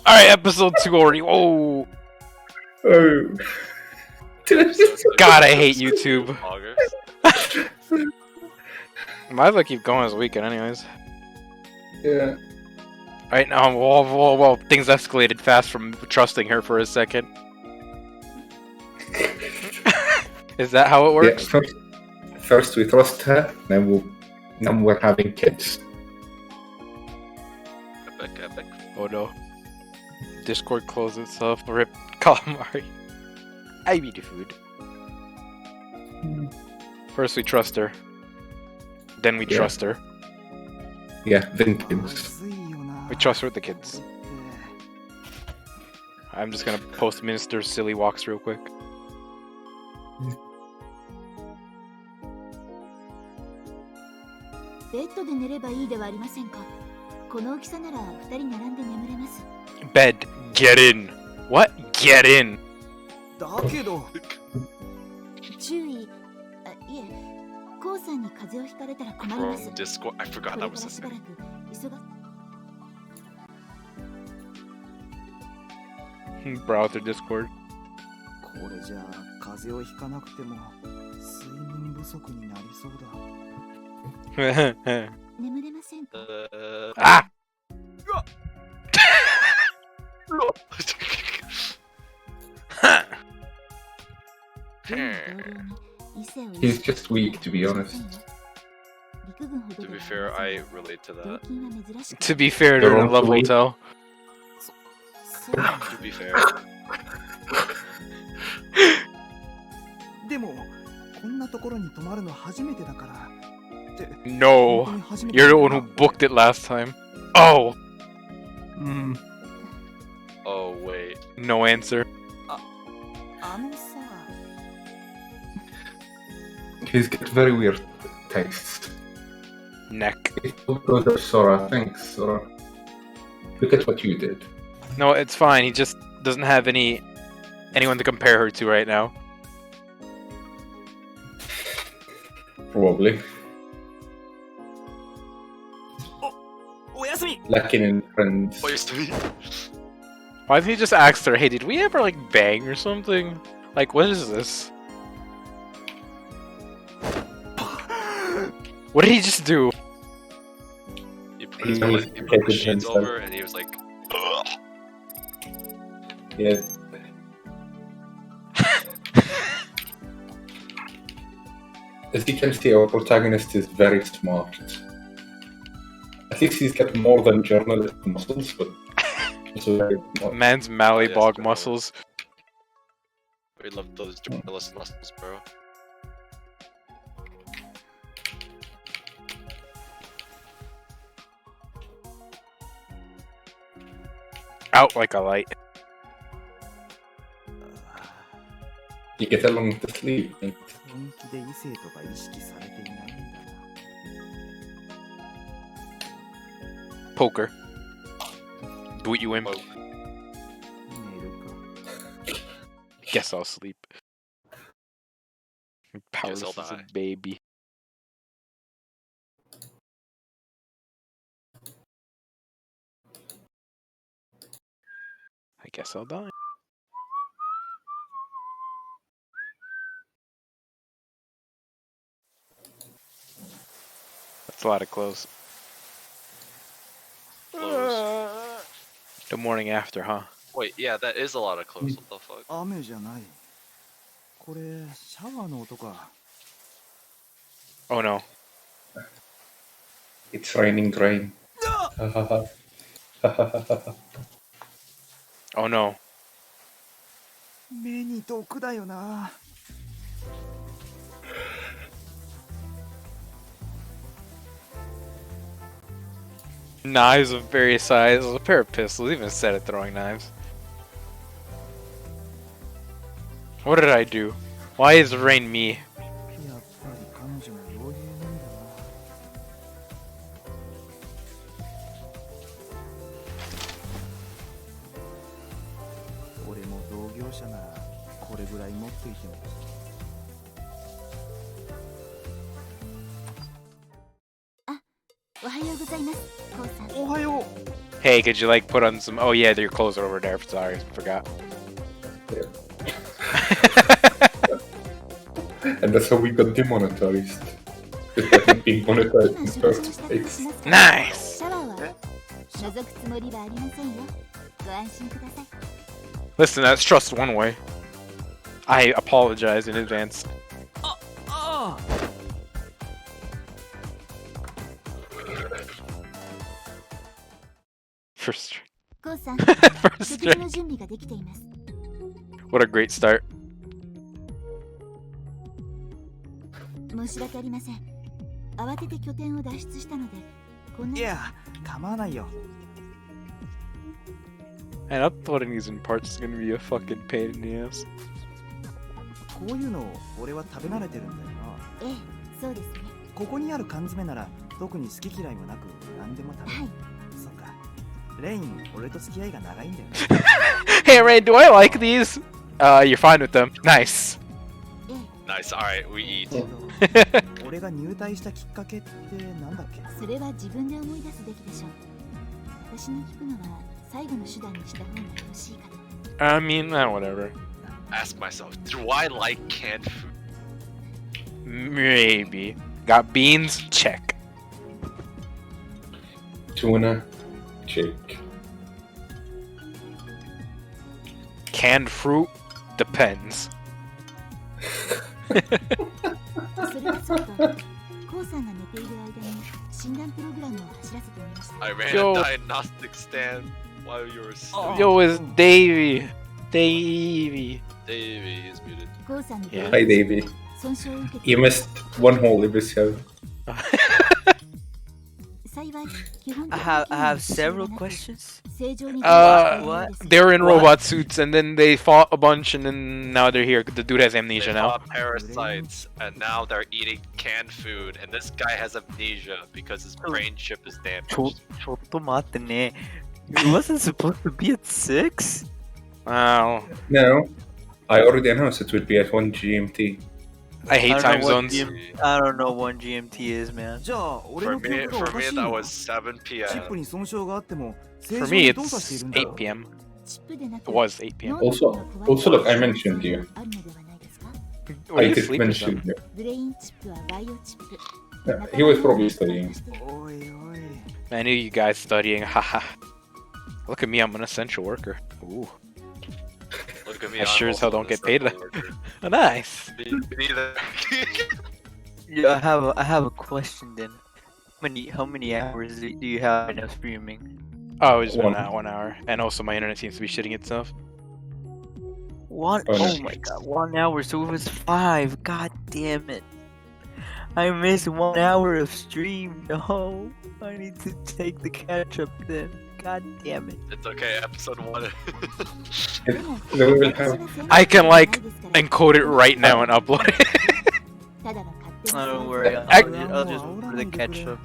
Alright, episode 2 already. Oh. Oh. God, I hate YouTube. Might as well keep going this weekend, anyways. Yeah. Right now, whoa, things escalated fast from trusting her for a second. Is that how it works? Yeah, first we trust her, then we're having kids. Epic. Oh no. Discord closed itself. Rip calamari. I eat the food. First we trust her. Then we trust her. Yeah, then kids. We trust her with the kids. I'm just gonna post Minister's silly walks real quick. Bed, get in. What? Get in. From Discord, I forgot that was his name. Browser Discord. Ah! He's just weak, to be honest. To be fair, I relate to that. To be fair, they're in a love hotel. To be fair. No, you're the one who booked it last time. Oh! Oh, wait. No answer. He's got very weird tastes. Neck. Brother Sora, thanks, Sora. Look at what you did. No, it's fine. He just doesn't have anyone to compare her to right now. Probably. Lacking in friends. Why didn't he just ask her, hey, did we ever, like, bang or something? Like, what is this? What did he just do? He put his sheets over and he was like, ugh. Yeah. As you can see, our protagonist is very smart. At least he's got more than journalist muscles, but also very smart. Man's Mallybog muscles. We love those journalist muscles, bro. Out like a light. You get along to sleep. Right? Poker. Do what you imp. Guess I'll sleep. Powerless as a baby. I guess I'll die. That's a lot of clothes. The morning after, huh? Wait, yeah, that is a lot of clothes. What the fuck? Oh no. It's raining rain. Oh no. Knives of various sizes, a pair of pistols, even a set of throwing knives. What did I do? Why is rain me? Hey, could you like put on some? Oh yeah, your clothes are over there. Sorry, forgot. Yeah. And that's how we got demonetized. Just by not being monetized in the first place. Nice. Listen, that's trust one way. I apologize in advance. First string. First string. What a great start. 申し訳ありません。慌てて拠点を脱出したので、こんな。いや、構わないよ。 And uploading these in parts is gonna be a fucking pain in the ass. こういうの俺は食べ慣れてるんだよな。ええ、そうですね。ここにある缶詰なら特に好き嫌いもなく何でも食べる。はい。そっか。レイン、俺と付き合いが長いんだよね。Hey Rain, do I like these? You're fine with them. Nice. Nice. All right, we eat. 俺が入隊したきっかけってなんだっけ？それは自分で思い出すべきでしょう。私に聞くのは最後の手段にした方がよろしいかと。I mean, whatever. Ask myself, do I like canned food? Maybe. Got beans? Check. Tuna, check. Canned fruit? Depends. それはそうと、コウさんが寝ている間に診断プログラムを走らせてみました。 I ran Yo. a diagnostic stand while you were asleep. Yo, it's Davey. Davey. Davey is muted. コウさんに Yeah. Hi, Davey. 損傷を受けて You missed one whole episode. 幸い基本的 I に have several questions. 正常に What? They were in What? robot suits and then they fought a bunch and then now they're here. The dude has amnesia They now. fought parasites, and now they're eating canned food, and this guy has amnesia because his brain chip is damaged. ちょっと待ってね。It wasn't supposed to be at 6? Wow. No, I already announced it would be at 1 GMT. I hate I time don't know what zones. I don't know what GMT is, man. じゃあ俺 For の記 me, 憶がお for か me しい that の was 7 チップ p.m. に損傷があっても正 For 常 me, に動作してい it's るんだろ 8 p.m. チップでなく It was 8 p.m. Also, look, I mentioned you. あるのではないですか？ Were I you did asleep or mention something? you. ブレインチップはバイオチップ。 Yeah, he was probably studying. おいおい I knew you guys studying. Haha. Look at me, I'm an essential worker. Ooh. Look at me, I I'm sure as hell also don't get an paid. essential worker. Nice. Me neither. Yeah, I have a question then. How many hours do you have right now streaming? Oh, it was One. 1 hour. And also my internet seems to be shitting itself. One. Oh, no. Oh my god, 1 hour. So it was 5. God damn it! I missed 1 hour of stream. No, I need to take the catch up then. God damn it! It's okay, episode 1. Then we will have. I can, like, encode it right now and upload it. Oh, don't worry. Ac- I'll just wait for the catch up.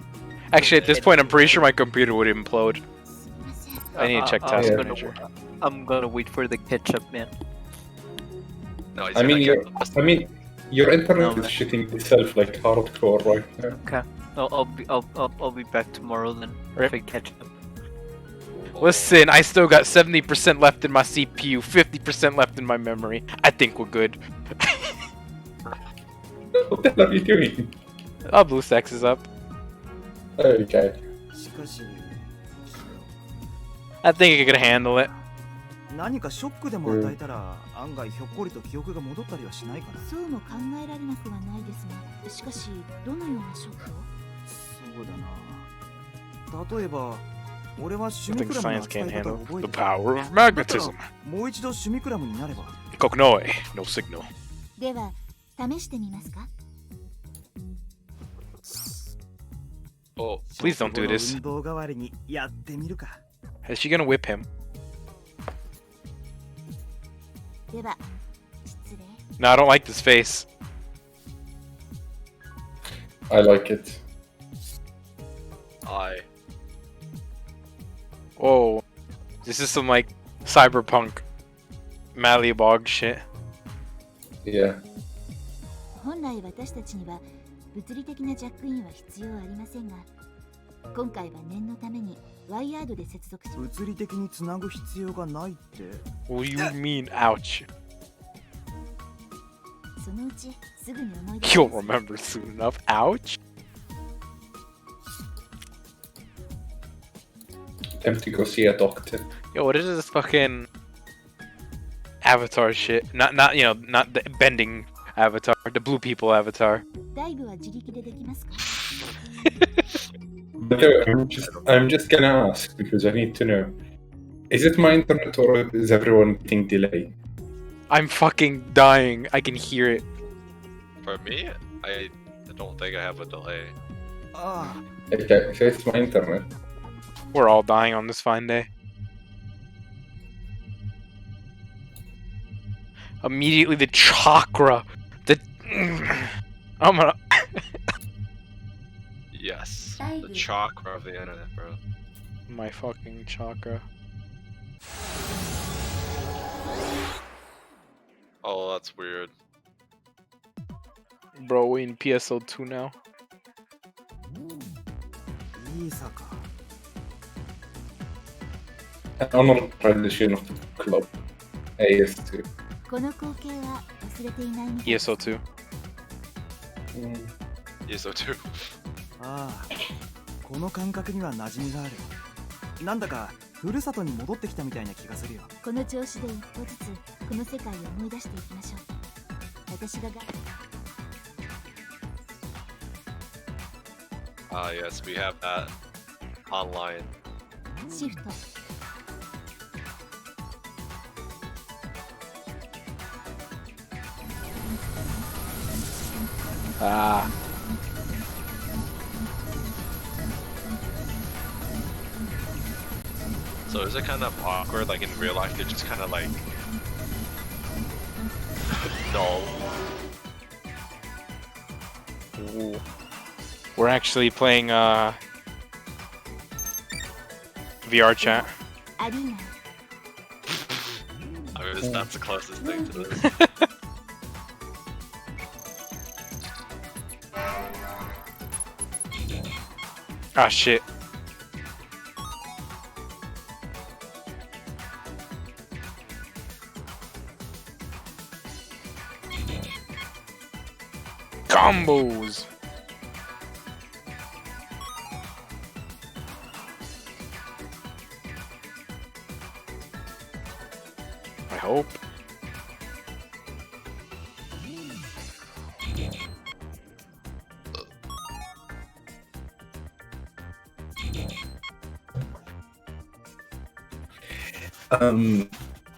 Actually, at this point, I'm pretty sure my computer would implode. I need to check task Yeah. manager. I'm gonna wait for the catch up, man. No, he's I mean, gonna your, get your internet No, is man. shitting itself like hardcore right now. Okay. I'll be back tomorrow then. Rip. If I catch up. Listen, I still got 70% left in my CPU, 50% left in my memory. I think we're good. What the hell are you doing? Oh, BlueStacks is up. Okay. しかし I think I could handle it. 何かショックでも与えたら、案外ひょっこりと記憶が戻ったりはしないかな。そうも考えられなくはないですが、しかしどのようなショックを？そうだな。例えば俺はシュ I ミク think ラムの science 扱い can't 方 handle を覚え the てる。 power of だったら magnetism. もう一度シュミクラムになれば。 Koknoe, no signal. では試してみますか？ Oh, Please don't do this. 運動代わりにやってみるか。 Is she gonna whip him? では失礼。 No, I don't like this face. I like it. Whoa. This is some like cyberpunk Mallybog shit. Yeah. 本来私たちには物理的なジャックインは必要ありませんが、今回は念のためにワイヤードで接続します。物理的につなぐ必要がないって。 What do you mean, ouch? そのうちすぐに思い出 You'll します。 remember soon enough. Ouch? Time to go see a doctor. Yo, what is this fucking avatar shit? Not the bending avatar, the blue people avatar. ダイブは自力でできますか？ But I'm just gonna ask because I need to know. Is it my internet or is everyone getting delay? I'm fucking dying. I can hear it. For me, I don't think I have a delay. あ Okay, so it's my internet. We're all dying on this fine day. Immediately the chakra. I'm gonna. Yes, the chakra of the internet, bro. My fucking chakra. Oh, that's weird. Bro, we in PSO2 now. あ、いいさか。 An honored tradition of the club. AS2. この光景は忘れていないみたい。 ESO2. Yeah, so too. ああ、この感覚には馴染みがある。なんだかふるさとに戻ってきたみたいな気がするよ。この調子で一歩ずつこの世界を思い出していきましょう。私が Yes, we have that online. シフト。 Ah. So is it kind of awkward, like in real life, they're just kind of like... No. Ooh. We're actually playing VR chat. アリーナ。 I mean, that's the closest thing to this. Ah, shit. Combos. I hope.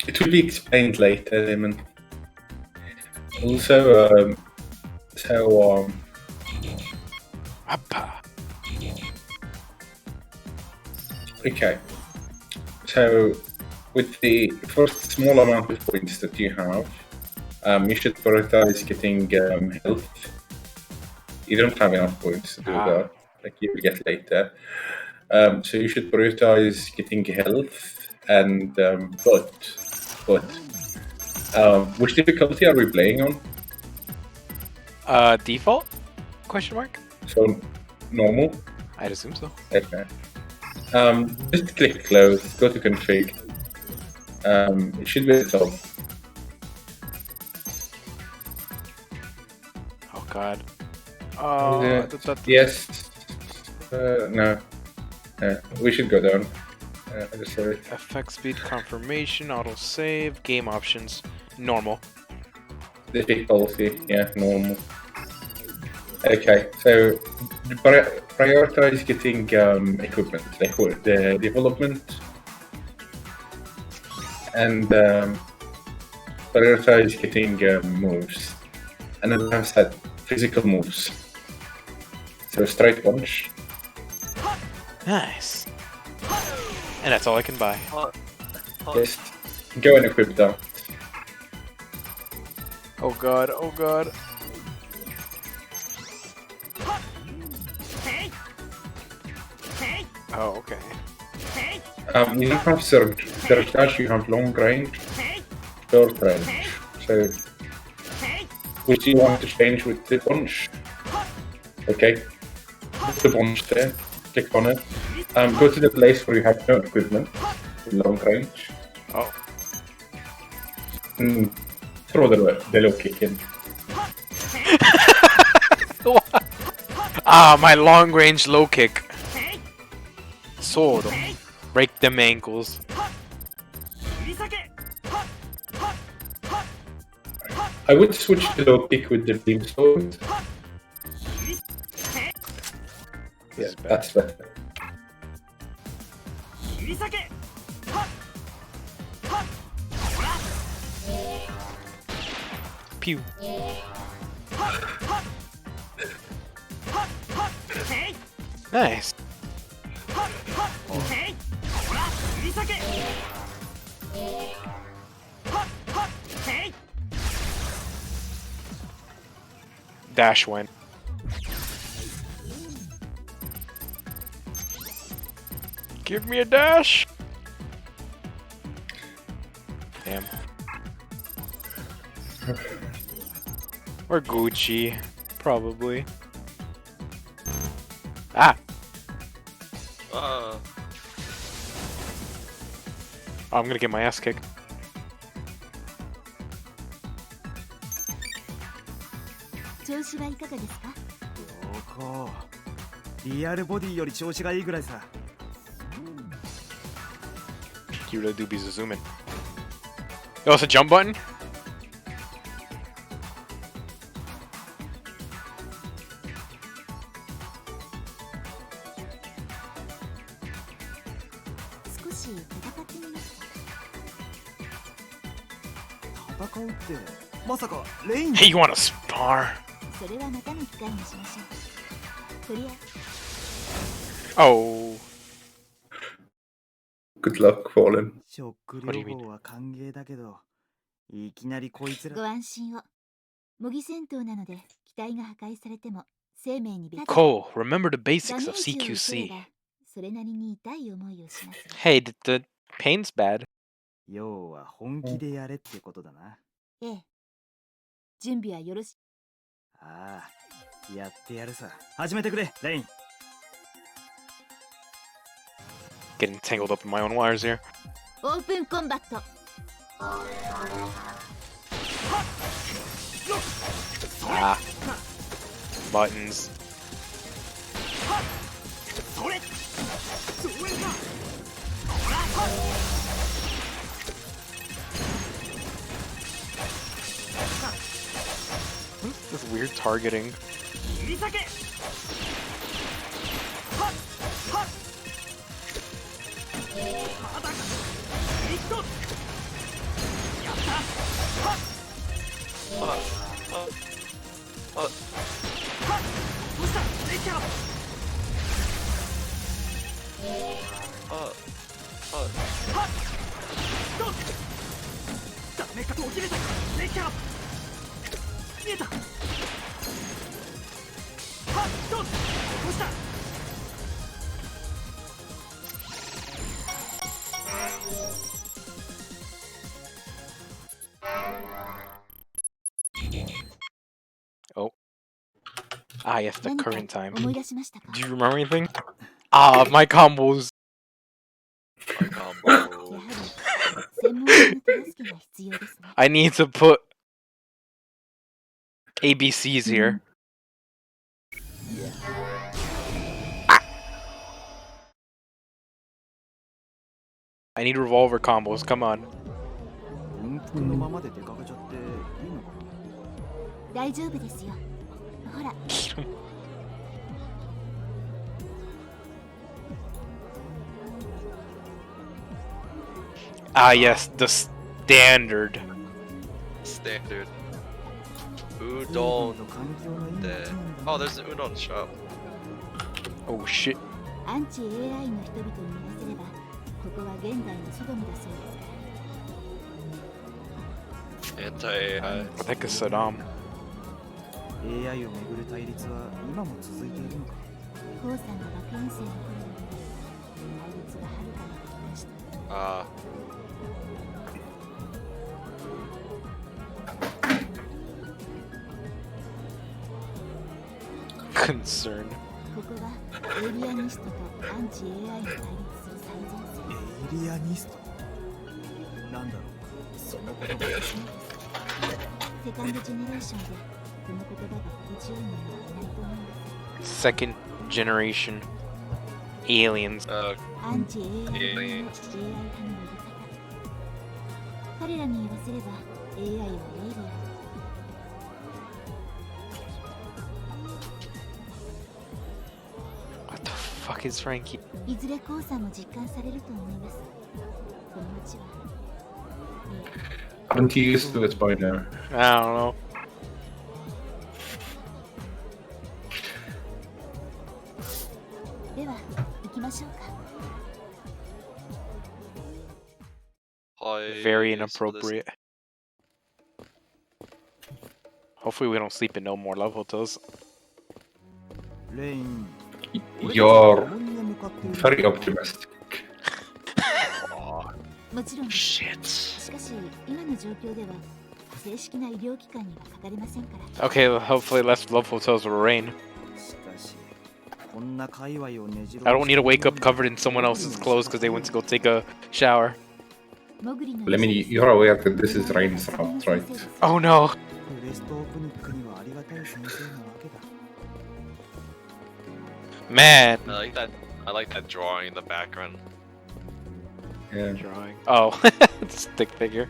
It will be explained later, Damon. Also, Appa. okay. So, with the first small amount of points that you have, you should prioritize getting health. You don't have enough points to do that, like you will get later. So you should prioritize getting health and but which difficulty are we playing on? Default? Question mark? So normal. I'd assume so. Okay. Just click close. Go to config. It should be at the top. Oh god. Yes. No. We should go down. Sorry. FX speed confirmation, auto save, game options, normal. Difficulty, yeah, normal. Okay, so prioritize getting equipment, like the development, and prioritize getting moves. And then I said physical moves. So straight punch. Nice. And that's all I can buy. Just go and equip that. Oh god, oh god. Oh, okay. You don't have surge dash, you have long range, short range. So, which do you want to change with the punch? Okay, put the punch there. click on it. Go to the place where you have no equipment, long range. Oh. Throw the low kick in. Ah, my long range low kick. Sword. Break them ankles. I would switch the low kick with the beam sword. Yeah, that's better. Pew. Nice. Dash win. Give me a dash. Damn. Or Gucci, probably. Ah. Uh, I'm gonna get my ass kicked. 調子はいかがですか？そうか。リアルボディより調子がいいぐらいさ。 You really do be zooming. Oh, it's a jump button? 少し戦ってみますか？戦うってまさかレイン？ Hey, you wanna spar? それはまたの機会にしましょう。とりあえず Oh. Good luck, Fallen. ショック What do you 療法は歓迎だけど、いきなりこいつら。ご安心を。模擬戦闘なので機体が破壊されても生命に Cole, remember the ダ basics メ of ージを受けれ CQC. ばそれなりに痛い思いをしますよ。 Hey, the pain's bad. 要は本気でやれってことだな。ええ。準備はよろし。ああ、やってやるさ。始めてくれ、レイン。 Getting tangled up in my own wires here. オープンコンバット。 Ah. Buttons. This weird targeting. Oh. Ah, yes, the 何か current time. 思い出しましたか？ Do you remember anything? Ah, my combos. my combo. やはり専門家の手助けが必要ですね。 I need to put ABCs here. I need revolver combos, come on. 本当のままで出かけちゃっていいのか？大丈夫ですよ。ほら、 Ah, yes, the standard. Standard. 随分 Udon. と環境がいいの The... Oh, there's an udon shop. Oh shit. アンチ AI の人々に言わせれば、ここは現代のソドムだそうですから。 Anti-AI. What the heck is Saddam? AI をめぐる対立は今も続いているのか？コウさんが学園生の頃より対立がはるかにできました。 Concern. ここはエイリアニストとアンチ AI に対立する最前線。エイリアニストなんだろうその言葉。セカンドジェネレーションでこの言葉が心地よい者はいないと思うんです。 Second generation aliens. アンチ AI 派の AI 派の呼び方。彼らに言わせれば AI はエイリアン。What the fuck is Frankie? いずれ黄さんも実感されると思います。この街は。Aren't you used to it by now? I don't know. では行きましょうか。Very inappropriate. Hopefully we don't sleep in no more love hotels. レイン You're very optimistic. もちろんです。 Shit. しかし今の状況では正式な医療機関にはかかれませんから。 Okay, well, hopefully less love hotels will rain. しかしこんな界隈をねじろ I don't need to wake up covered in someone else's clothes because they went to go take a shower. モグリの Well, I mean, you're aware that this is Rain's route, right? Oh no. ブレストオープニックにはありがたい先生なわけだ。 Man. I like that drawing in the background. Yeah. Drawing. Oh, stick figure.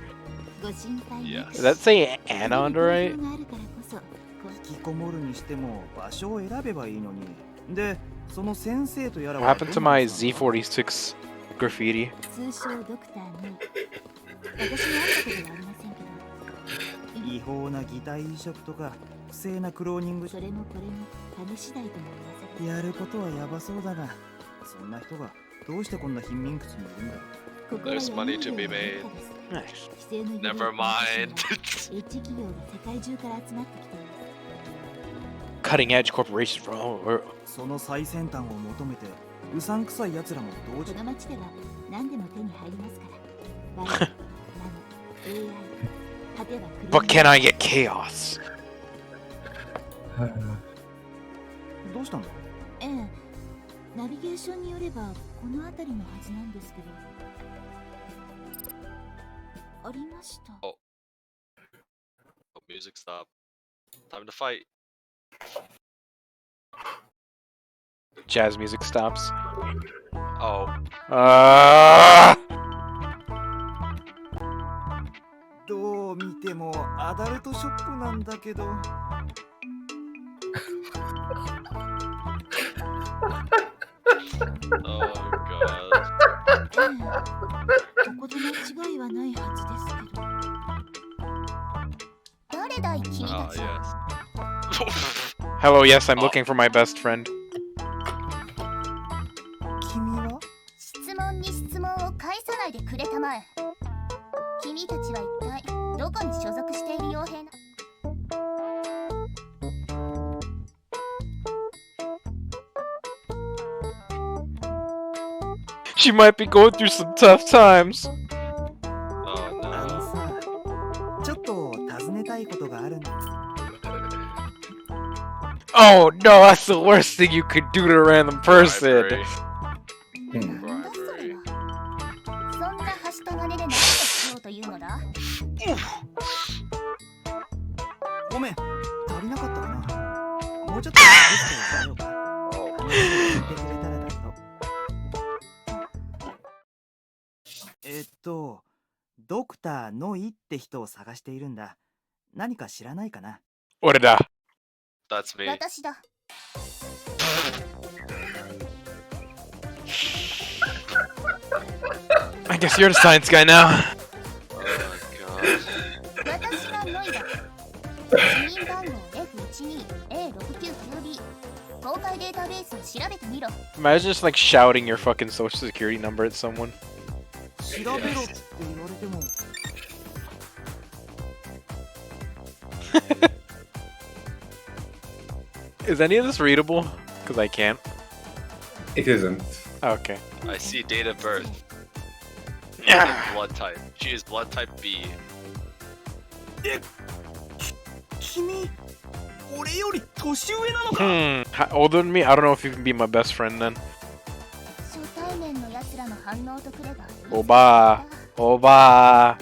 ご心配なく Does that say Anna on the right? があるからこそこ引きこもるにしても場所を選べばいいのに。で、その先生とやら What は happened to my Z46 graffiti? 通称ドクターの私に会ったことはありませんけど、違法な擬態移植とか不正なクローニングそれもこれも種次第とも言わされやることはやばそうだが、そんな人がどうしてこんな貧民窟にいるんだ。ここは There's 闇の money to be 世の made. 中です Nice. 規制の Never mind. 一企業が世界中から集まってきています。 Cutting edge corporations, bro. We're- その最先端を求めてうさんくさい奴らも同時この街では何でも手に入りますから。バイオ、ナノ、AI、果ては車 But can I get chaos? どうしたんだ。ええ、ナビゲーションによればこの辺りのはずなんですけど。ありました。 Oh, music stop. Time to fight. Jazz music stops. Oh, Ah! どう見てもアダルトショップなんだけど。 oh god. ええ、ここで間違いはないはずですけど。誰だい君 Ah, たち。 yes. Hello, yes, I'm looking for my best friend. 君は質問に質問を返さないでくれたまえ。君たちは一体どこに所属している傭兵な。 She might be going through some tough times. Oh あ no. のさ、ちょっと尋ねたいことがあるんだ。 Oh no, that's the worst thing you could do to a random person. Bribery. Hmm. なんだそれ Bribery. は。そんなはした金で何をしようというのだ。ごめん、足りなかったかな。もうちょっと話してもらえようか。話を聞いてくれたらだけど。ドクターノイって人を探しているんだ。何か知らないかな。 What did I? That's me. 私だ。 I guess you're the science guy now. Oh god. 私がノイだ。市民番号 F12A699B。公開データベースを調べてみろ。 Imagine just like shouting your fucking social security number at someone. 調べろって言われても。 Is any of this readable? Because I can't. It isn't. Okay. I see date of birth. Blood type. She is blood type B. 君俺より年上なのか。 Older than me? I don't know if you can be my best friend then. 初対面の奴らの反応とくればいいおばあ、おばあ。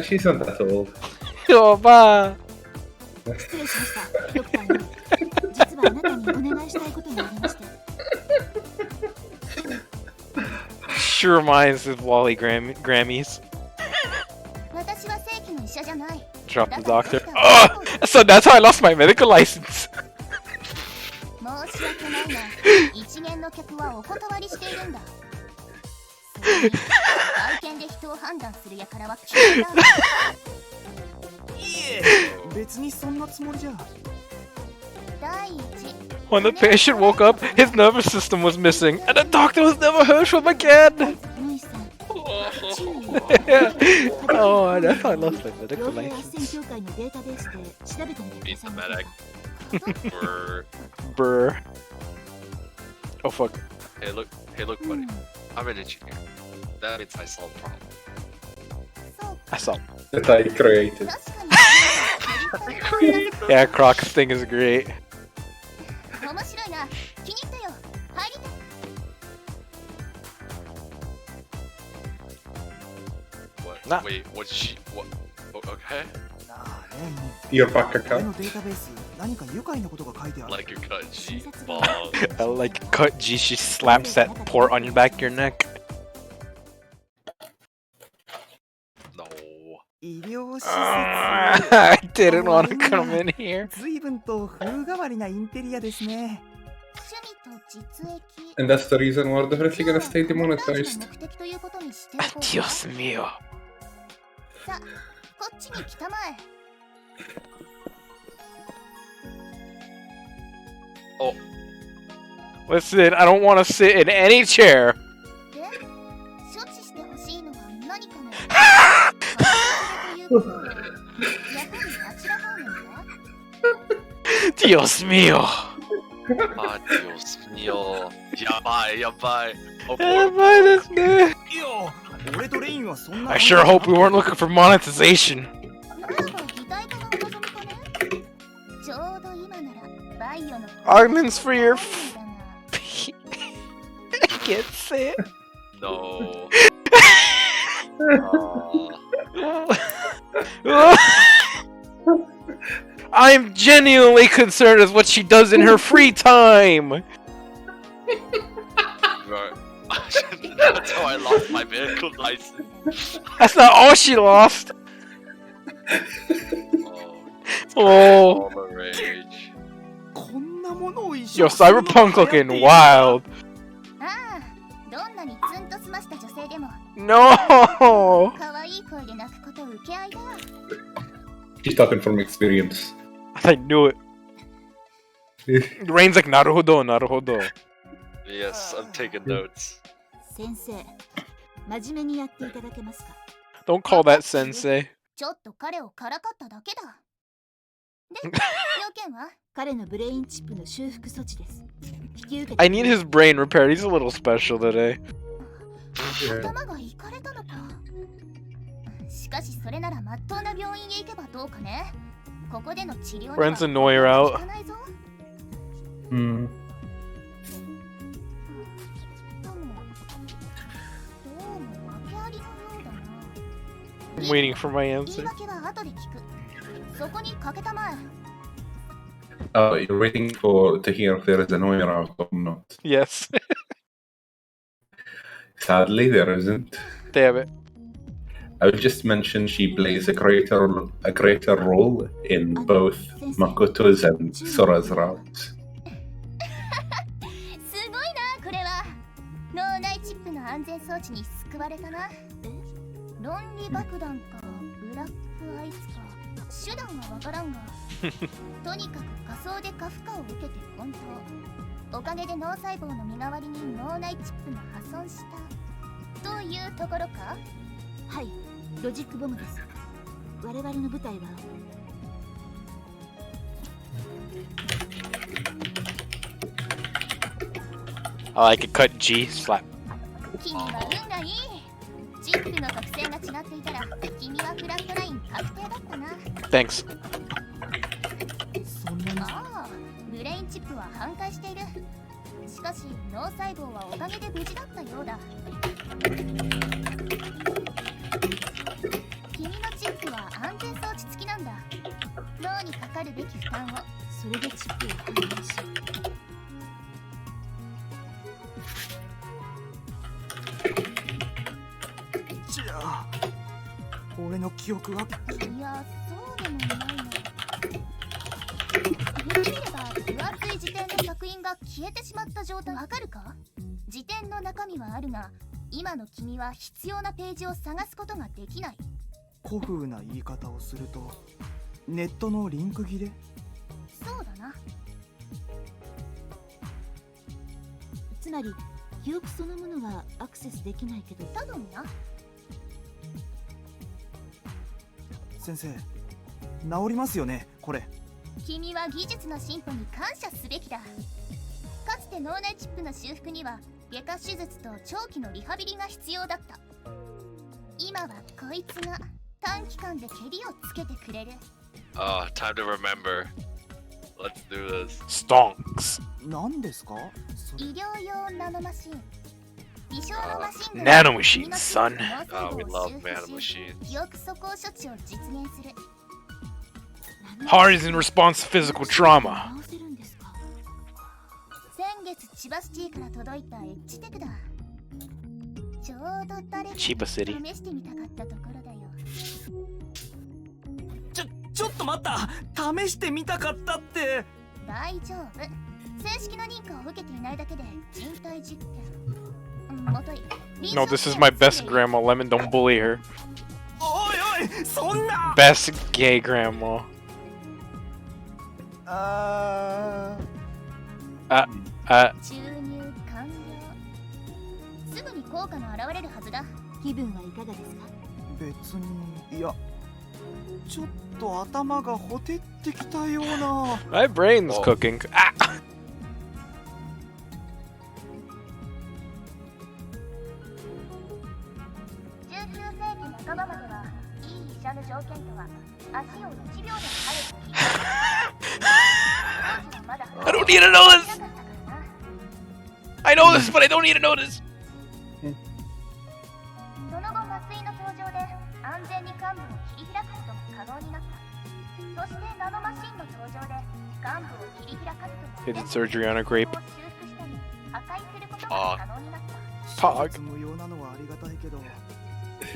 She's not that old. おばあ。失礼しましたドクターに実はあなたにお願いしたいことがありまして Sure reminds of Wally Grammys. 私は正規の医者じゃない Drop the doctor. Oh! So that's how I lost my medical license. 申し訳ないが一元の客はお断りしているんだそれに外見で人を判断する輩は嫌いだいえ、別にそんなつもりじゃ。第一 When the patient woke up, his nervous system was missing, and the doctor was never heard from again. ルイさん Oh, that's how I lost my 傭 medical 兵斡 license. 旋協会のデータベースで調べてみてく Beat だ the さい medic. Brr. Brr. Oh fuck. Hey, look, buddy. I'm an engineer. That means I solve problems. そう I saw. That I created. 確かに Yeah, Croc's thing is great. 面白いな気に入ったよ入りたい What? Nah. Wait, what's she? What? Okay. なあ、レイン。 Your back 俺 account. のデータベース、何か愉快なことが書いてある。 Like a cut G. 診察 Ball. が I like cut G, she slaps that port on your back of your neck. No. 医療施設。 I didn't want to come in here. 随分と風変わりなインテリアですね。趣味と実益 And that's the reason we're definitely gonna stay 第一の demonetized. 目的ということにしておこうか Dios mío. さあこっちに来たまえ Listen, I don't want to sit in any chair. で処置してほしいのは何かねということをやはりあちら方面か Dios mío. Ah, Dios mío. Yabai, yabai. Oh, Yeah, poor- mine is good. いや、俺とレインはそんな。 I sure hope we weren't looking for monetization. ならば擬態化がお望みかねちょうど今ならバイオの Augments for your だが I can't say it. No. I'm genuinely concerned as what she does in her free time. Right. That's how I lost my medical license. That's not all she lost. Oh, Oh, all the rage. こんなものを一 yo, 緒にするのが Cyberpunk 流行って looking いる。 wild. ああどんなにツンと済ました女性でも No. 可愛い声で泣くこと受け合いだ She's talking from experience. I knew it. Rain's like naruhodo, naruhodo. Yes, I'm taking notes. 先生真面目にやっていただけますか Don't call that sensei. ちょっと彼をからかっただけだで要件は彼のブレインチップの修復措置です引き受けて I need his brain repaired. He's a little special today. 頭がいかれたのかしかしそれならまっとうな病院へ行けばどうかねここでの治療には Friends annoy her out. 効かないぞ Hmm. どうも訳ありのようだな I'm waiting for my 言い answer. 訳は後で聞くそこにかけたまえ Oh, you're waiting to hear if there is a Noir out or not. Yes. Sadly, there isn't. Damn it. I would just mention she plays a greater role in both Makoto's and Sora's routes. すごいなこれは脳内チップの安全装置に救われたな論理爆弾かブラックアイスか手段はわからんがとにかく仮想で過負荷を受けて本当おかげで脳細胞の身代わりに脳内チップが破損したというところかはいロジックボムです我々の部隊は I like a cut G slap. 君は運がいいチップの特性が違っていたら君はフラットライン確定だったな。 Thanks. そんなに。ああ、ブレインチップは反対している。しかし脳細胞はおかげで無事だったようだ。君のチップは安全装置付きなんだ。脳にかかるべき負担を。それでチップを反応し、じゃあ俺の記憶は。いや、そうでもないの。言ってみれば分厚い辞典の作品が消えてしまった状態。わかるか？辞典の中身はあるが、今の君は必要なページを探すことができない。古風な言い方をするとネットのリンク切れ。そうだな。つまり記憶そのものはアクセスできないけど、多分な。先生、治りますよねこれ。君は技術の進歩に感謝すべきだ。かつて脳内チップの修復には外科手術と長期のリハビリが必要だった。今はこいつが短期間で蹴りをつけてくれる。Time to remember. Let's do this. Stonks. 何ですかそれ。医療用ナノマシン。微小のマシン Nano machines, son. We love mana machines. 記憶素行処置を実現する。 Heart is in response to physical trauma. 直せるんですか？先月千葉シティから届いたエッジテクだ。ちょうど誰か Chiba City. 試してみたかったところだよ。ちょっと待った。試してみたかったって。大丈夫。正式な認可を受けていないだけで人体実験。もとい。 No, this is my best grandma. Lemon, don't bully her. おいおい、そんな。 Best gay grandma. 注入完了。すぐに効果が現れるはずだ。気分はいかがですか？別に。いや、ちょっと頭がほてってきたような。 My brain's cooking. Ah! 19世紀半ばまではいい医者の条件とは足を1秒で生える。 I don't need to know this! I know this, but I don't need to know this! その後麻酔の登場で安全に患部を切り開くことが可能になった。そしてナノマシンの登場で患部を切り開かずと They did surgery on a grape. 修復したり破壊することが可能になった。 Pog. 無用なのはありがたいけど、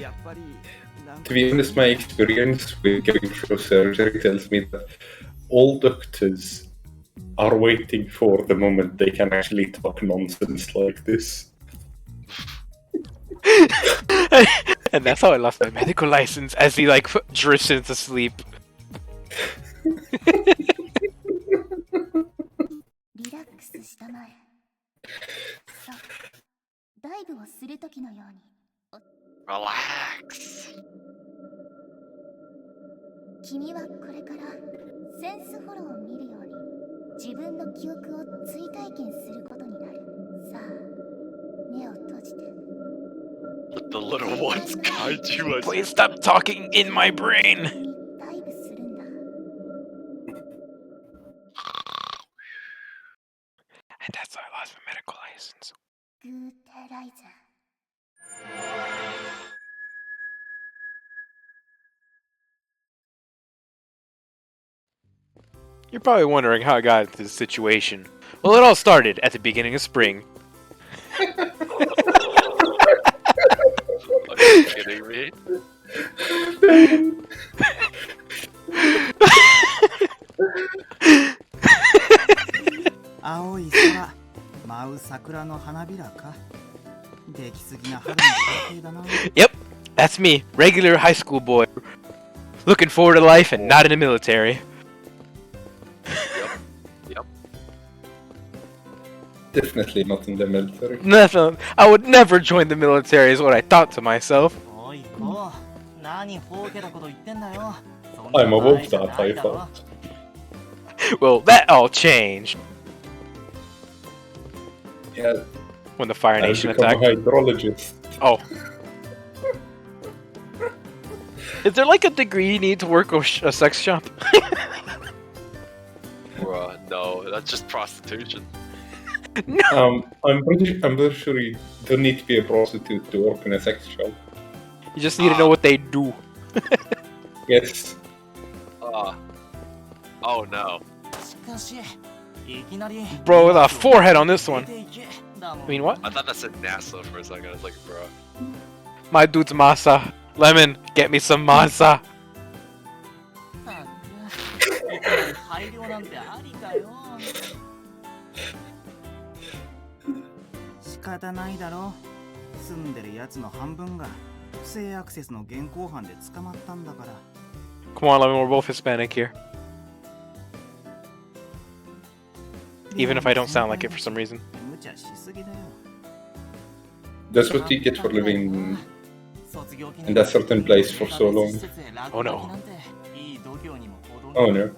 やっぱりなんか。 To be honest, my experience with going through surgery tells me that all doctors are waiting for the moment they can actually talk nonsense like this. And that's how I lost my medical license, as he like drifts into sleep. リラックスしたまえ。さあ、ダイブをするときのように。 Relax. 君はこれからセンスフォローを見るように自分の記憶を追体験することになる。さあ、目を閉じて。 Let the little ones guide you as Please stop talking in my brain. ダイブするんだ。 And that's how I lost my medical license. グーテライズ。 You're probably wondering how I got into this situation. Well, it all started at the beginning of spring. Are you kidding me? 青い空、舞う桜の花びらか。出来すぎな春の光景だな。 Yep, that's me, regular high school boy. Looking forward to life and not in the military. Yep. Definitely not in the military. Nothing. I would never join the military is what I thought to myself. おいこう、何ほうけたこと言ってんだよ。 I'm above that, I thought. Well, that all changed Yeah, when the Fire I've Nation become a attacked. hydrologist. Oh. Is there like a degree you need to work a sex shop? Bruh, no, that's just prostitution. No. I'm pretty sure you don't need to be a prostitute to work in a sex shop. You just need to know what they do. Yes. Oh no. Bro, with a forehead on this one. I mean, what? I thought that said NASA for a second. I was like, bro. My dude's masa. Lemon, get me some masa. 配慮なんてありかよ。仕方ないだろ。住んでるやつの半分が不正アクセスの現行犯で捕まったんだから。Come on, Lemon, we're both Hispanic here. Even if I don't sound like it for some reason. 無茶しすぎだよ。 That's what you get for living in that certain place for so long. Oh no. Oh no.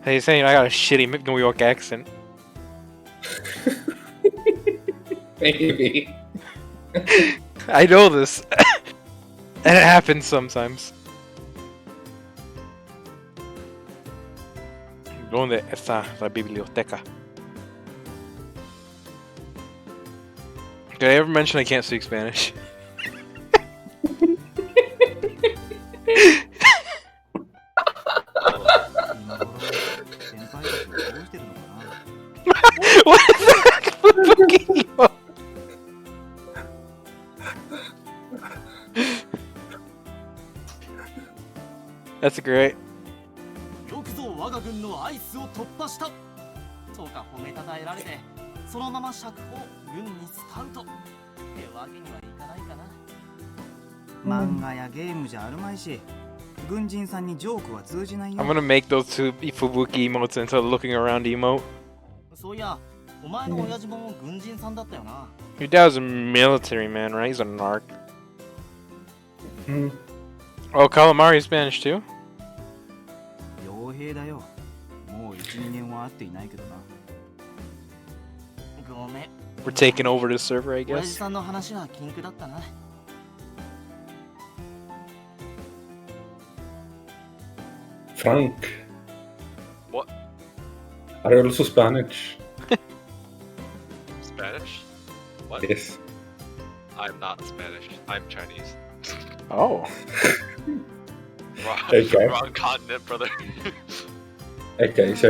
Hey, you're saying I got a shitty New York accent. Maybe. I know this. And it happens sometimes. ¿Dónde está la biblioteca? Did I ever mention I can't speak Spanish? What is that? That's great. よくぞ我が軍のアイスを突破した。そうか褒めたたえられて、そのまま釈放軍にスカウトってわけにはいかないかな。漫画やゲームじゃあるまいし、軍人さんにジョークは通じないよ。 I'm gonna make those two Fubuki emotes into a looking around emote. そういや、お前の親父も軍人さんだったよな。 Your dad's a military man, right? He's a narc. Oh, Calamari Spanish too? 傭兵だよ。もう1、2年は会っていないけどな。ごめん。 We're taking over this server, I 親父 guess. さんの話は禁句だったな。Frank. What? Are you also Spanish? Spanish? What? Yes. I'm not Spanish. I'm Chinese. Oh. Wrong, Okay. wrong continent, brother. Okay, so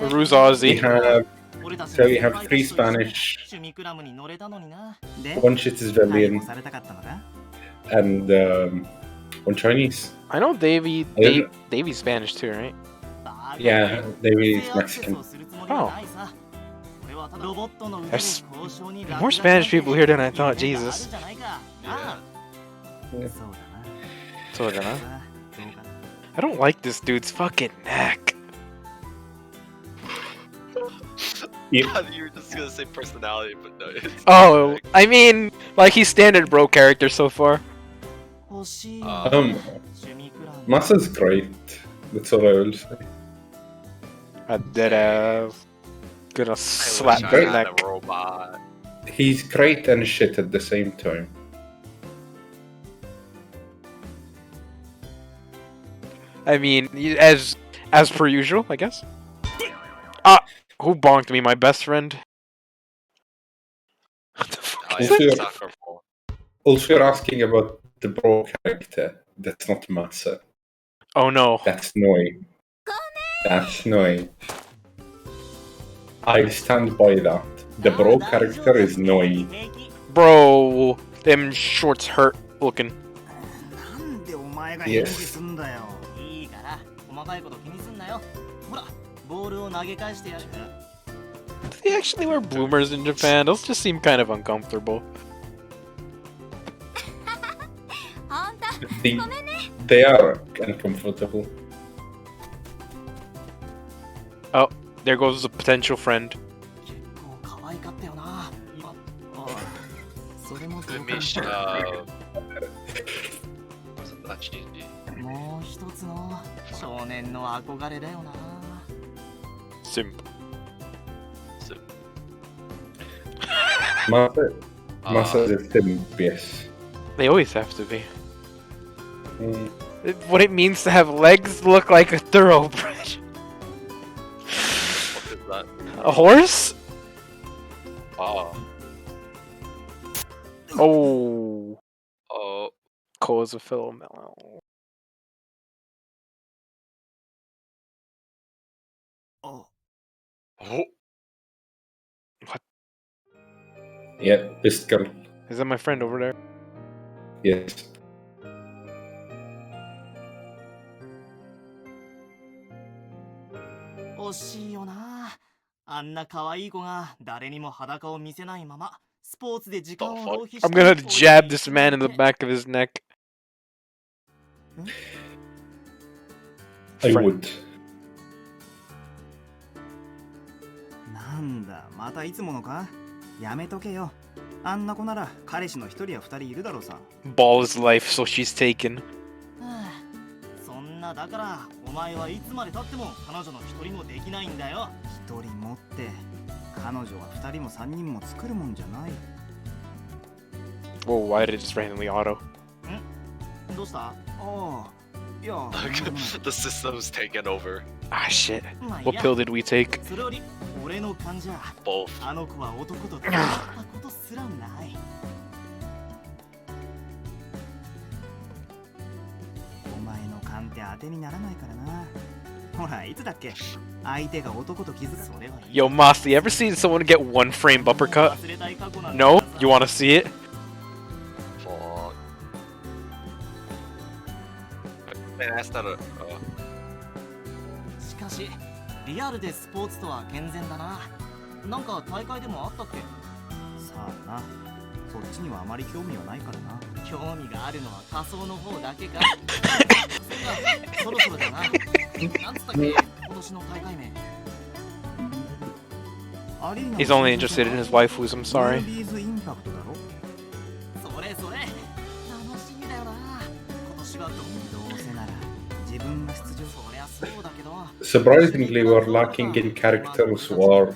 Ruse we Aussie. have 3 Spanish, 1 civilian, and 1 Chinese. I know Davy's Spanish too, right? Yeah, Davey is Mexican. Oh. There's more Spanish people here than I thought, Jesus. Yeah. So, I don't like this dude's fucking neck. Yeah. God, you were just gonna say personality, but no. It's Oh, I mean, like he's standard bro character so far. Masa's great. That's all I will say. I did gonna I slap wish I the had neck. a robot. He's great and shit at the same time. I mean, as per usual, I guess. Ah, who bonked me? My best friend. What the fuck Oh, is yeah, that? soccer ball. Also, you're asking about the bro character. That's not Masa. Oh no. That's Noi. That's Noi. I stand by that. The bro character is Noi. Bro, them shorts hurt looking. なんでお前が返事すんだよ。いいから細かいこと気にすんなよ。ほら、ボールを投げ返してやる。 Do they actually wear bloomers in Japan? Those just seem kind of uncomfortable. They are uncomfortable. Oh, there goes a potential friend. 結構可愛かったよな。今、それもど Good うか mission. Wasn't that cheesy? もう一つの少年の憧れだよな。 Simp. Masa is a simp, yes. They always have to be. Mm. What it means to have legs look like a thoroughbred. What is that? A horse? Oh. Oh. Oh. Cause of Philomel. Oh, Oh. Yeah, this girl. Is that my friend over there? Yes. 惜しいよな。あんな可愛い子が誰にも裸を見せないままスポーツで時間を浪費して I'm gonna jab this man in the back of his neck. I Friend. would. なんだ、またいつものか？やめとけよ。あんな子なら彼氏の一人や二人いるだろうさ。Ball's life, so she's taken. そんなだからお前はいつまで経っても彼女の一人もできないんだよ。一人持って彼女は二人も三人も作るもんじゃない。 Whoa, why did it just randomly auto? どうした？ああ、いや。The system's taken over. Ah, shit. まあいい What や pill did we take? それより俺の勘じゃ Both. あの子は男と出会ったことすらない。お前の勘って当てにならないからな。ほら、いつだっけ？相手が男と気づくそれはいい。 Yo, Mossy, ever seen someone get one frame uppercut? No? You wanna see it? Fuck. Man, that's not a. しかし、リアルでスポーツとは健全だな。なんか大会でもあったっけ？さあな、そっちにはあまり興味はないからな。興味があるのは仮想の方だけか。そろそろだな。なんつったっけ？今年の大会名。He's only interested in his waifus, I'm sorry. それそれ。楽しみだよな。今年はどうせなら自分が出場。そりゃそうだけど。 Surprisingly, we're lacking in characters who are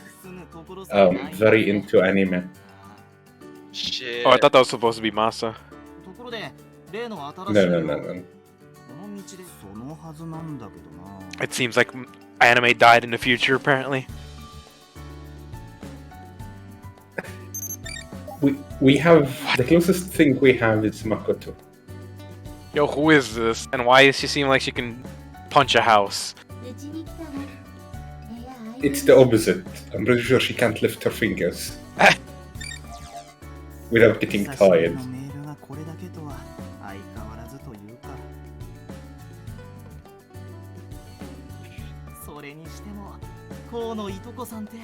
very into anime. Shit. Oh, I thought that was supposed to be Masa. ところで、例の新しい No, no, no, no. この道でそのはずなんだけどな。 It seems like anime died in the future, apparently. We have the closest thing we have is Makoto. Yo, who is this? And why does she seem like she can punch a house? うちに来たわ。いや、あい It's the opposite. I'm pretty sure she can't lift her fingers without getting 久しぶり tired. のメールがこれだけとは相変わらずというか。それにしても、河野いとこさんって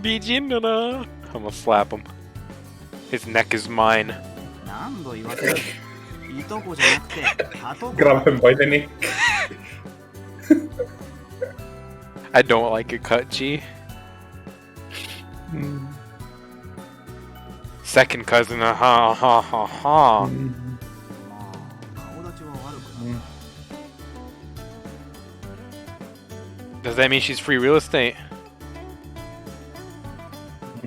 美人だな。 I'm gonna slap him. His neck is mine. 何度言わせる。いとこじゃなくて、はとこ。 Grab him by the neck. I don't like it, cut G. Second cousin, ha ha ha ha. まあ、顔立ちは悪くない。 Does that mean she's free real estate?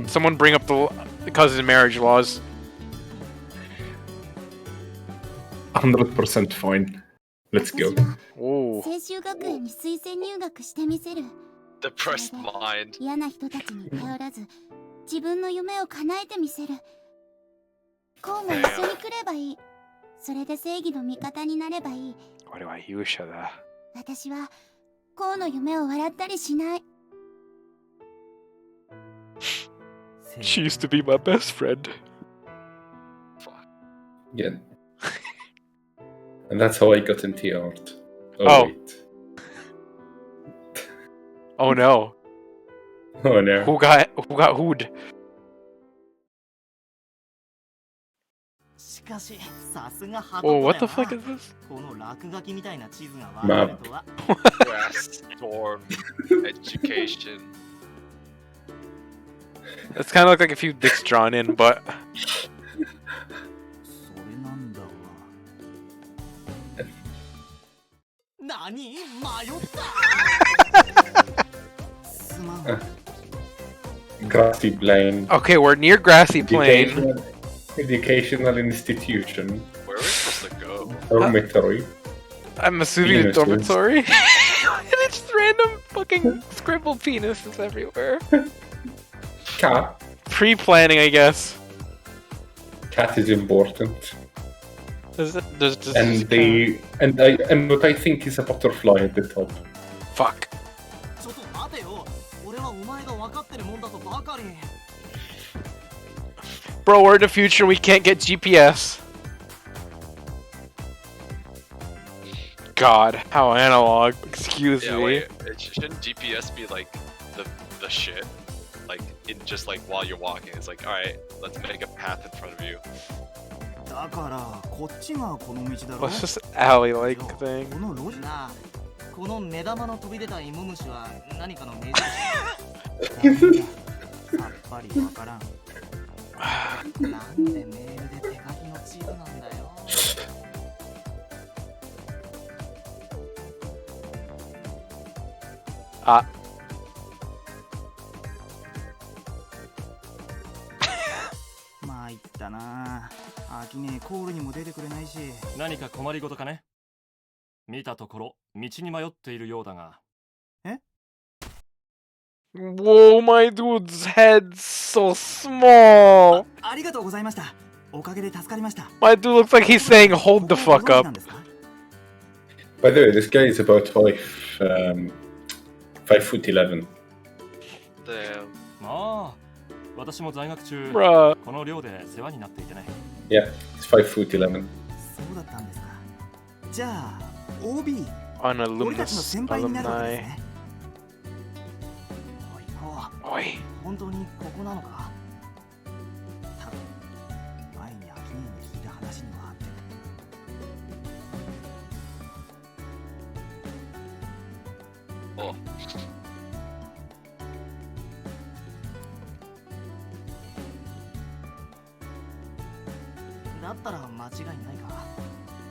Someone bring up the cousin marriage laws. 100% fine. Let's go. おお。青州学園に推薦入学してみせる。 Depressed mind. 嫌な人たちに頼らず、自分の夢を叶えてみせる。こうも一緒に来ればいい。それで正義の味方になればいい。俺は勇者だ。私はこうの夢を笑ったりしない。 She used to be my best friend. Yeah. And that's how I got into art. Oh. Wait. Oh no. Oh no. Who got who'd? しかし、さすがハ Oh, ト what だ the よな。 fuck is this? この落書きみたいな地図がまあわかるとは。 Grass storm. Education. It's kind of look like a few dicks drawn in, but それなんだわ。何？迷ったすまん。 Grassy plain. okay, we're near grassy plain. Education. educational institution. Where are we supposed to go? Dormitory. I'm assuming a Penises. dormitory. And it's random fucking scribbled penises everywhere. Cat. Pre-planning, I guess. Cat is important. There's just And what I think is a butterfly at the top. fuck. ちょっと待てよ。俺はお前が分かってるもんだとばかり。 Bro, we're in the future. We can't get GPS. God, how analog. Excuse Yeah, me. wait. Shouldn't GPS be like the shit? Like in just like while you're walking, it's like, all right, let's make a path in front of you. だからこっちがこの道だろ。 What's this alley-like thing? この路地なあ。この目玉の飛び出た芋虫は何かの目印。さっぱりわからん。なんでメールで手書きの地図なんだよ。Ah. 参ったなあ。秋ねコールにも出てくれないし。何か困りごとかね。見たところ道に迷っているようだが。 Whoa, my dude's head's so small. ありがとうございました。おかげで助かりました。 My dude looks like he's saying hold the fuck up. By the way, this guy is about 5'11". Damn. まあ、私も在学中、 Bruh. この寮で世話になっていてね。 Yeah, it's 5'11". そうだったんですか。じゃあ OB On 俺たちの alumnus 先輩になるわけです alumni. ね。おい Oi. 本当にここなのか。多分前に秋音に聞いた話にはあって。Oh. だったら間違いないか。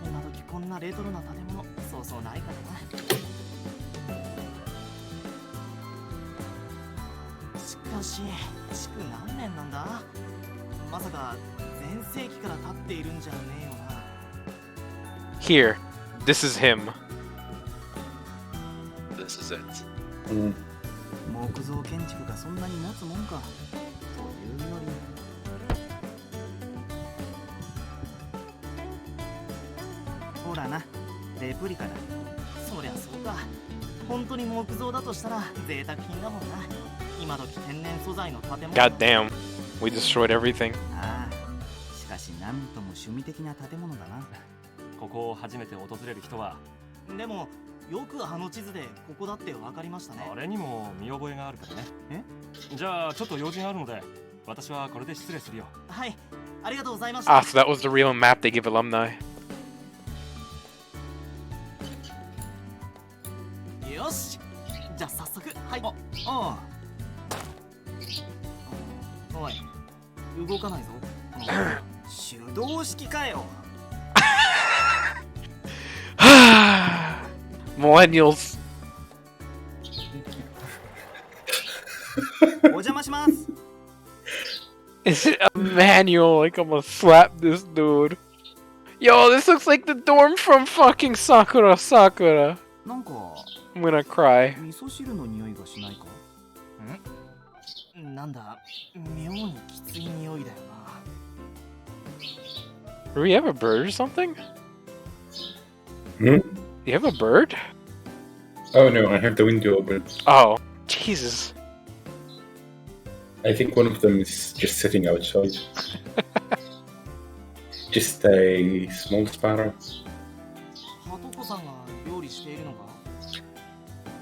今時こんなレトロな建物そうそうないからな。しかし築何年なんだ。まさか全盛期から経っているんじゃねえよな。 Here. This is him. This is it. 木造建築がそんなに持つもんか。というよりほらな、レプリカだ。そりゃそうか。本当に木造だとしたら贅沢品だもんな。今時天然素材の建物。 God damn. We destroyed everything. ああ、しかし何とも趣味的な建物だな。ここを初めて訪れる人は、でもよくあの地図でここだって分かりましたね。あれにも見覚えがあるからね。じゃあちょっと用事があるので、私はこれで失礼するよ。はい、ありがとうございました。 Ah, so that was the real map they give alumni. よし、じゃあ早速。はい。ああ。おい、動かないぞ。手動式かよ。Millennials. お邪魔します。 Is it a manual? Like I'm gonna slap this dude. Yo, this looks like the dorm from fucking Sakura. なんか I'm gonna cry. 味噌汁の匂いがしないか。なんだ、妙にきつい匂いだよな。 Do we have a bird or something? Hmm? You have a bird? Oh no, I have the window open. Oh, Jesus. I think one of them is just sitting outside. Just a small sparrow. はとこさんが料理しているのか。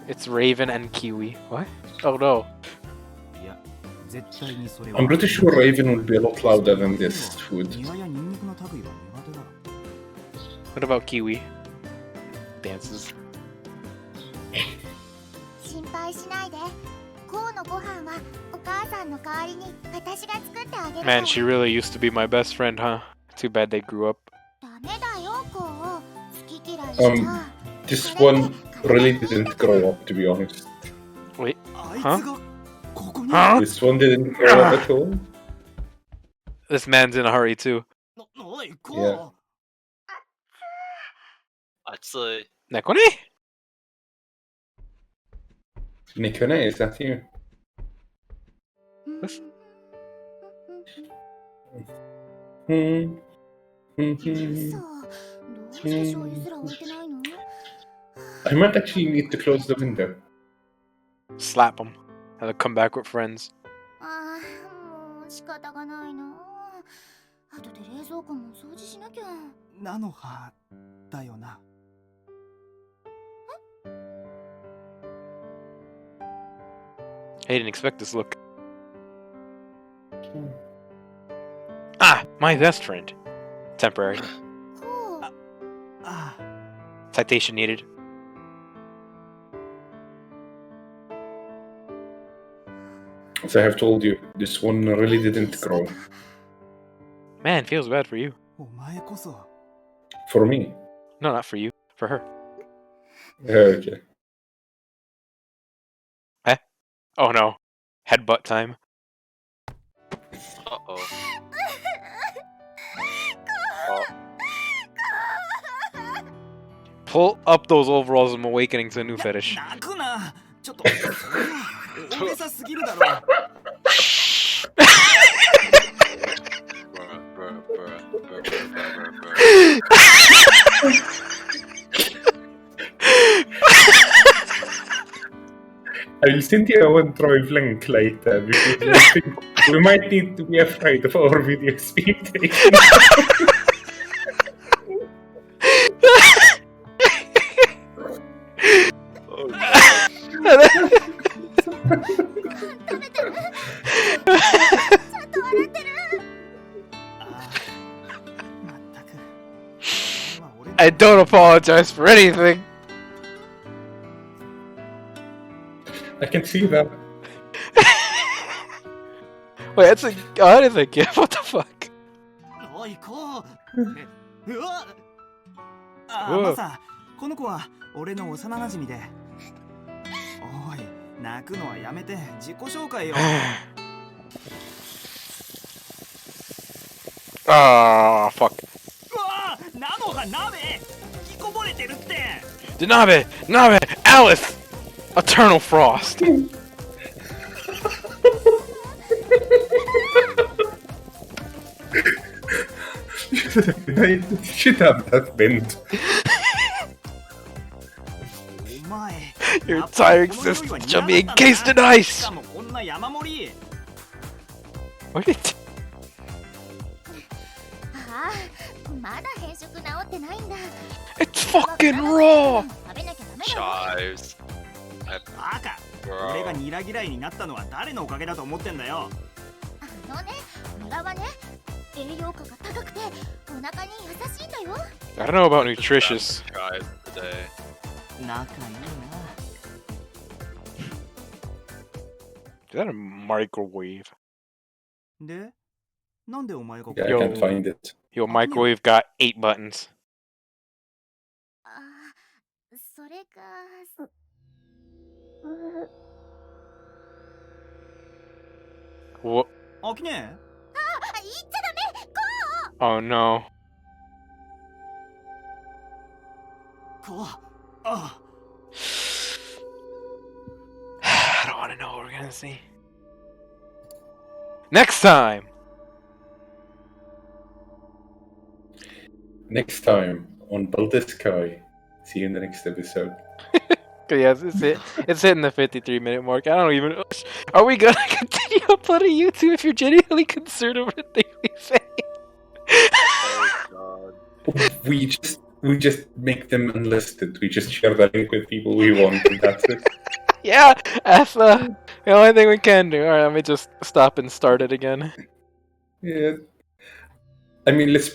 It's Raven and Kiwi. What? Oh no. いや、絶対にそれは。 I'm pretty sure Raven would be a lot louder than this food. 庭やニンニクの類は苦手だ。 What about Kiwi? Dances. 心配しないで。こうのご飯はお母さんの代わりに私が作ってあげるから。 Man, she really used to be my best friend, huh? Too bad they grew up. ダメだよ、こう。好き嫌いしちゃ。 This one really didn't grow up, to be honest. Wait, あいつ huh? がここに。 Huh? This one didn't grow up at all. This man's in a hurry too. おい、こう、 Yeah. 熱い。 Nekone? Nikone, is that you? うん。さあ、どうして醤油すら置いてないの？ I might actually need to close the window. Slap him. Have to come back with friends. ああ、もう仕方がないな。あとで冷蔵庫も掃除しなきゃ。菜の葉だよな。 I didn't expect this look. Ah, my best friend. Temporary. こう、ああ、 Citation needed. As I have told you, this one really didn't grow. Man, feels bad for you. お前こそ。 For me. No, not for you. For her. Okay. Oh no. Headbutt time. Uh-oh. Pull up those overalls. I'm awakening to a new fetish. 泣くな。ちょっと、それは大げさすぎるだろ。 Bruh, bruh, bruh, bruh, bruh, bruh, bruh. I'll send you a OneDrive link later because I think we might need to be afraid of our videos being taken. Oh god. 食べてる？ちゃんと笑ってる？ ああ、まったく。それは俺の I don't apologize for anything. I can see that. Wait, that's a. Oh, that is a gift. What the fuck? おい、こう。うわ。ああ、うわマサ、この子は俺の幼馴染で。おい、泣くのはやめて自己紹介よ。 Ah, fuck. うわ、菜の葉鍋引きこぼれてるって。 Danabe, Nabe, Alice, Eternal Frost. I should have that bent. お前。 Your entire existence shall be encased in ice. しかもこんな山盛り。 What did? ああ、まだ変色治ってないんだ。 It's fucking raw. 食べなきゃダメだよ。 Chives. バカ。俺がニラ嫌いになったのは誰のおかげだと思ってんだよ。あのね、ニラはね、栄養価が高くてお腹に優しいんだよ。 I don't know about nutritious. Chives today. 仲いいな。 Is that a microwave? で、なんでお前が Yeah, I Yo. can't find it. Your microwave got 8 buttons. ああ、それか。What? 飽きねえ。あ、言っちゃダメ。 Oh no. こう。あ I don't want to know what we're gonna see. Next time! Next time on Baldr Sky. See you in the next episode. Yes, it's it. It's hitting the 53-minute mark. I don't even. Are we gonna continue uploading YouTube if you're genuinely concerned over the thing we say? Oh god. We just make them unlisted. We just share the link with people we want, and that's it. Yeah, that's the only thing we can do. Alright, let me just stop and start it again. Yeah. I mean, let's be